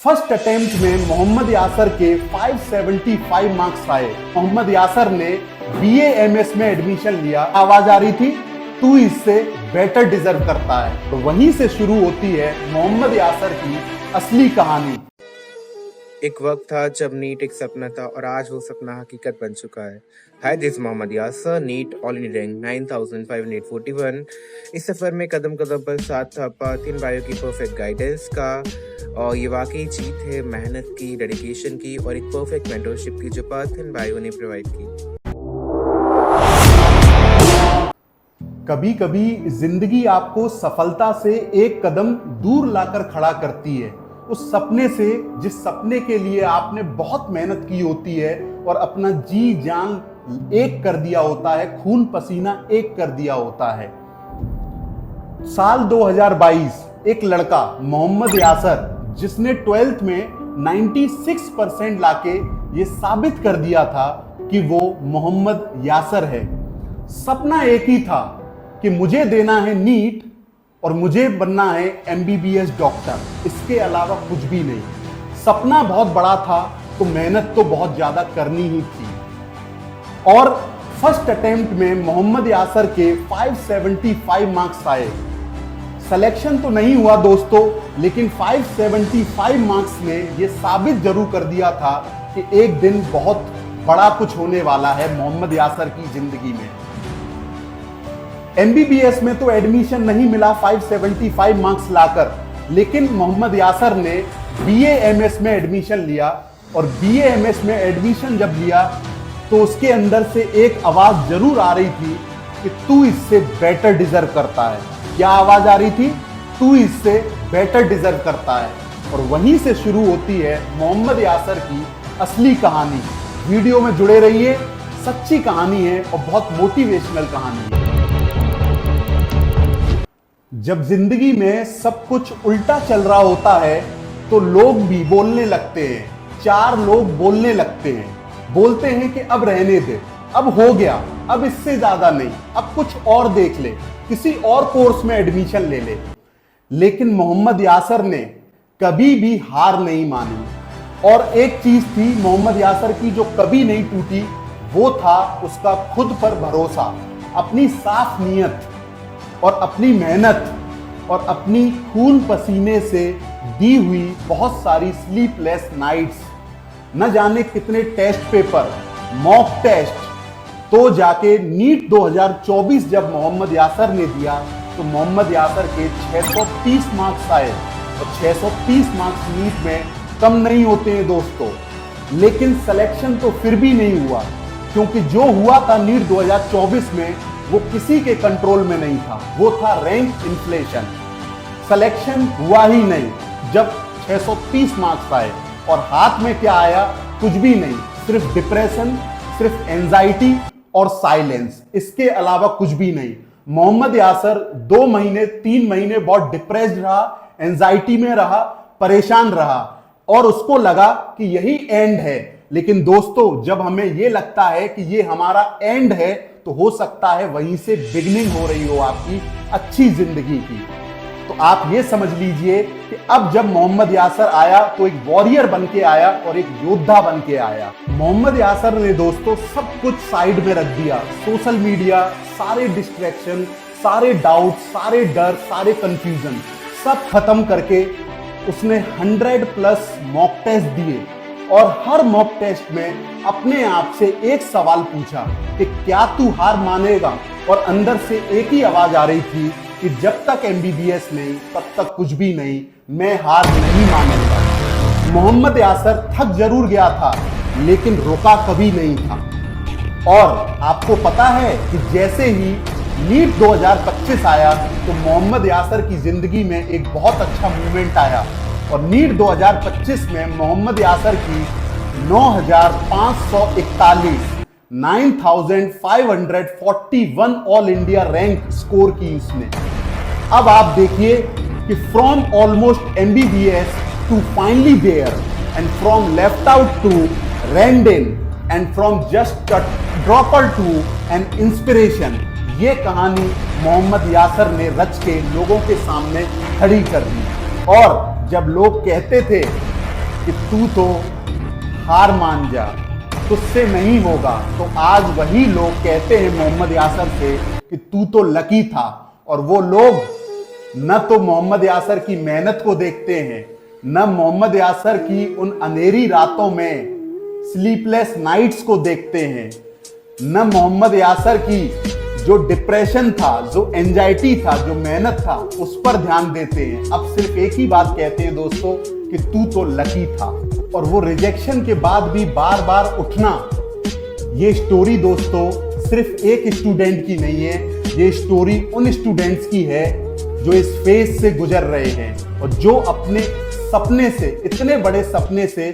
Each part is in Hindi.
फर्स्ट अटेम्प्ट में मोहम्मद यासर के 575 मार्क्स आए। मोहम्मद यासर ने BA MS में एडमिशन लिया। आवाज आ रही थी, तू इससे बेटर डिजर्व करता है। तो वहीं से शुरू होती है मोहम्मद यासर की असली कहानी। एक वक्त था जब नीट एक सपना था और आज वो सपना हकीकत बन चुका है। Hi, this Mohammad Yasir, NEET all India rank 9541। इस सफर में कदम कदम पर साथ था पार्थिन भाइयों की परफेक्ट गाइडेंस का। और ये वाकई जीत है मेहनत की, डेडिकेशन की और एक परफेक्ट मेंटरशिप की जो पार्थिन भाइयों ने प्रोवाइड की। कभी कभी जिंदगी आपको सफलता से एक कदम दूर लाकर खड़ा करती है। उस सपने से, जिस सपने के लिए आपने बहुत मेहनत की होती है और अपना जी जान एक कर दिया होता है, खून पसीना एक कर दिया होता है। साल 2022 एक लड़का मोहम्मद यासर, जिसने 12th में 96% लाके ये साबित कर दिया था कि वो मोहम्मद यासर है। सपना एक ही था कि मुझे देना है नीट और मुझे बनना है MBBS डॉक्टर, इसके अलावा कुछ भी नहीं। सपना बहुत बड़ा था तो मेहनत तो बहुत ज्यादा करनी ही थी। और फर्स्ट अटेम्प्ट में मोहम्मद यासर के 575 मार्क्स आए। सिलेक्शन तो नहीं हुआ दोस्तों, लेकिन 575 मार्क्स ने ये साबित जरूर कर दिया था कि एक दिन बहुत बड़ा कुछ होने वाला है मोहम्मद यासर की जिंदगी में। MBBS में तो एडमिशन नहीं मिला 575 मार्क्स लाकर, लेकिन मोहम्मद यासर ने BA MS में एडमिशन लिया। और BA MS में एडमिशन जब लिया तो उसके अंदर से एक आवाज जरूर आ रही थी कि तू इससे बेटर डिजर्व करता है। क्या आवाज आ रही थी? तू इससे बेटर डिजर्व करता है। और वहीं से शुरू होती है मोहम्मद यासर की असली कहानी। वीडियो में जुड़े रहिए, सच्ची कहानी है और बहुत मोटिवेशनल कहानी है। जब जिंदगी में सब कुछ उल्टा चल रहा होता है तो लोग भी बोलने लगते हैं। चार लोग बोलने लगते हैं, बोलते हैं कि अब रहने दे, अब हो गया, अब इससे ज्यादा नहीं, अब कुछ और देख ले, किसी और कोर्स में एडमिशन ले ले। लेकिन मोहम्मद यासर ने कभी भी हार नहीं मानी। और एक चीज थी मोहम्मद यासर की जो कभी नहीं टूटी, वो था उसका खुद पर भरोसा, अपनी साफ नीयत और अपनी मेहनत और अपनी खून पसीने से दी हुई बहुत सारी स्लीपलेस नाइट्स, न जाने कितने टेस्ट पेपर, मॉक टेस्ट। तो जाके नीट 2024 जब मोहम्मद यासर ने दिया तो मोहम्मद यासर के 630 मार्क्स आए। और 630 मार्क्स नीट में कम नहीं होते हैं दोस्तों। लेकिन सिलेक्शन तो फिर भी नहीं हुआ, क्योंकि जो हुआ था नीट 2024 में वो किसी के कंट्रोल में नहीं था। वो था रैंक इन्फ्लेशन। सिलेक्शन हुआ ही नहीं जब 630 मार्क्स आए। और हाथ में क्या आया? कुछ भी नहीं, सिर्फ डिप्रेशन, सिर्फ एंजाइटी और साइलेंस, इसके अलावा कुछ भी नहीं। मोहम्मद यासर 2 महीने 3 महीने बहुत डिप्रेस्ड रहा, एंजाइटी में रहा, परेशान रहा और उसको लगा कि यही एंड है। लेकिन दोस्तों, जब हमें यह लगता है कि ये हमारा एंड है तो हो सकता है वहीं से बिगनिंग हो रही हो आपकी अच्छी जिंदगी की। तो आप ये समझ लीजिए कि अब जब मोहम्मद यासर आया तो एक वॉरियर बन के आया और एक योद्धा बन के आया। मोहम्मद यासर ने दोस्तों सब कुछ साइड में रख दिया। सोशल मीडिया, सारे डिस्ट्रैक्शन, सारे डाउट, सारे डर, सारे कंफ्यूजन सब खत्म करके उसने 100+ मॉक टेस्ट दिए। और हर मॉक टेस्ट में अपने आप से एक सवाल पूछा कि क्या तू हार मानेगा? और अंदर से एक ही आवाज आ रही थी कि जब तक MBBS नहीं तब तक कुछ भी नहीं, मैं हार नहीं मानूंगा। मोहम्मद यासर थक जरूर गया था लेकिन रुका कभी नहीं था। और आपको पता है कि जैसे ही नीट 2025 आया तो मोहम्मद यासर की जिंदगी में एक बहुत अच्छा मूवमेंट आया। और नीट 2025 में मोहम्मद यासर की 9541 9541 ऑल इंडिया रैंक स्कोर की उसने। अब आप देखिए कि from almost MBBS to finally there, and from left out to ranked in, and from just dropper to an inspiration, ये कहानी मोहम्मद यासर ने रच के लोगों के सामने खड़ी कर दी। और जब लोग कहते थे कि तू तो हार मान जा, तुझसे नहीं होगा। तो आज वही लोग कहते हैं मोहम्मद यासर से कि तू तो लकी था, और वो लोग न तो मोहम्मद यासर की मेहनत को देखते हैं, न मोहम्मद यासर की उन अंधेरी रातों में स्लीपलेस नाइट्स को देखते हैं, न मोहम्मद यासर की जो डिप्रेशन था, जो एंजाइटी था, जो मेहनत था, उस पर ध्यान देते हैं। अब सिर्फ एक ही बात कहते हैं दोस्तों कि तू तो लकी था। और वो रिजेक्शन के बाद भी बार बार उठना, ये स्टोरी दोस्तों सिर्फ एक स्टूडेंट की नहीं है, ये स्टोरी उन स्टूडेंट्स की है जो इस फेज से गुजर रहे हैं और जो अपने सपने से, इतने बड़े सपने से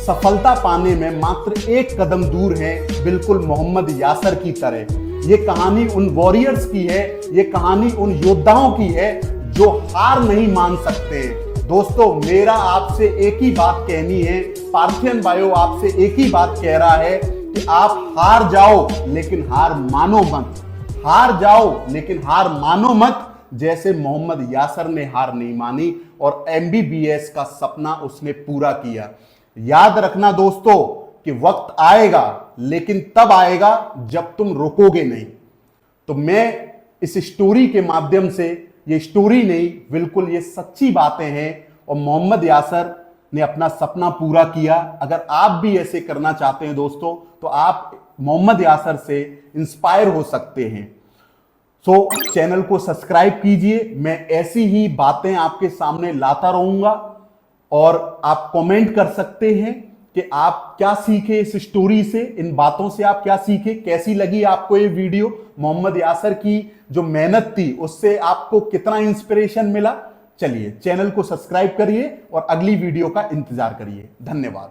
सफलता पाने में मात्र एक कदम दूर हैं, बिल्कुल मोहम्मद यासर की तरह। ये कहानी उन वॉरियर्स की है, ये कहानी उन योद्धाओं की है जो हार नहीं मान सकते। दोस्तों, मेरा आपसे एक ही बात कहनी है, पार्थियन बायो आपसे एक ही बात कह रहा है कि आप हार जाओ लेकिन हार मानो मत, हार जाओ लेकिन हार मानो मत, जैसे मोहम्मद यासर ने हार नहीं मानी और MBBS का सपना उसने पूरा किया। याद रखना दोस्तों कि वक्त आएगा, लेकिन तब आएगा जब तुम रुकोगे नहीं। तो मैं इस स्टोरी के माध्यम से, ये स्टोरी नहीं, बिल्कुल ये सच्ची बातें हैं, और मोहम्मद यासर ने अपना सपना पूरा किया। अगर आप भी ऐसे करना चाहते हैं दोस्तों, तो आप मोहम्मद यासर से इंस्पायर हो सकते हैं। सो चैनल को सब्सक्राइब कीजिए, मैं ऐसी ही बातें आपके सामने लाता रहूंगा, और आप कमेंट कर सकते हैं कि आप क्या सीखे इस स्टोरी से, इन बातों से आप क्या सीखे, कैसी लगी आपको ये वीडियो, मोहम्मद यासर की जो मेहनत थी उससे आपको कितना इंस्पिरेशन मिला। चलिए चैनल को सब्सक्राइब करिए और अगली वीडियो का इंतजार करिए। धन्यवाद।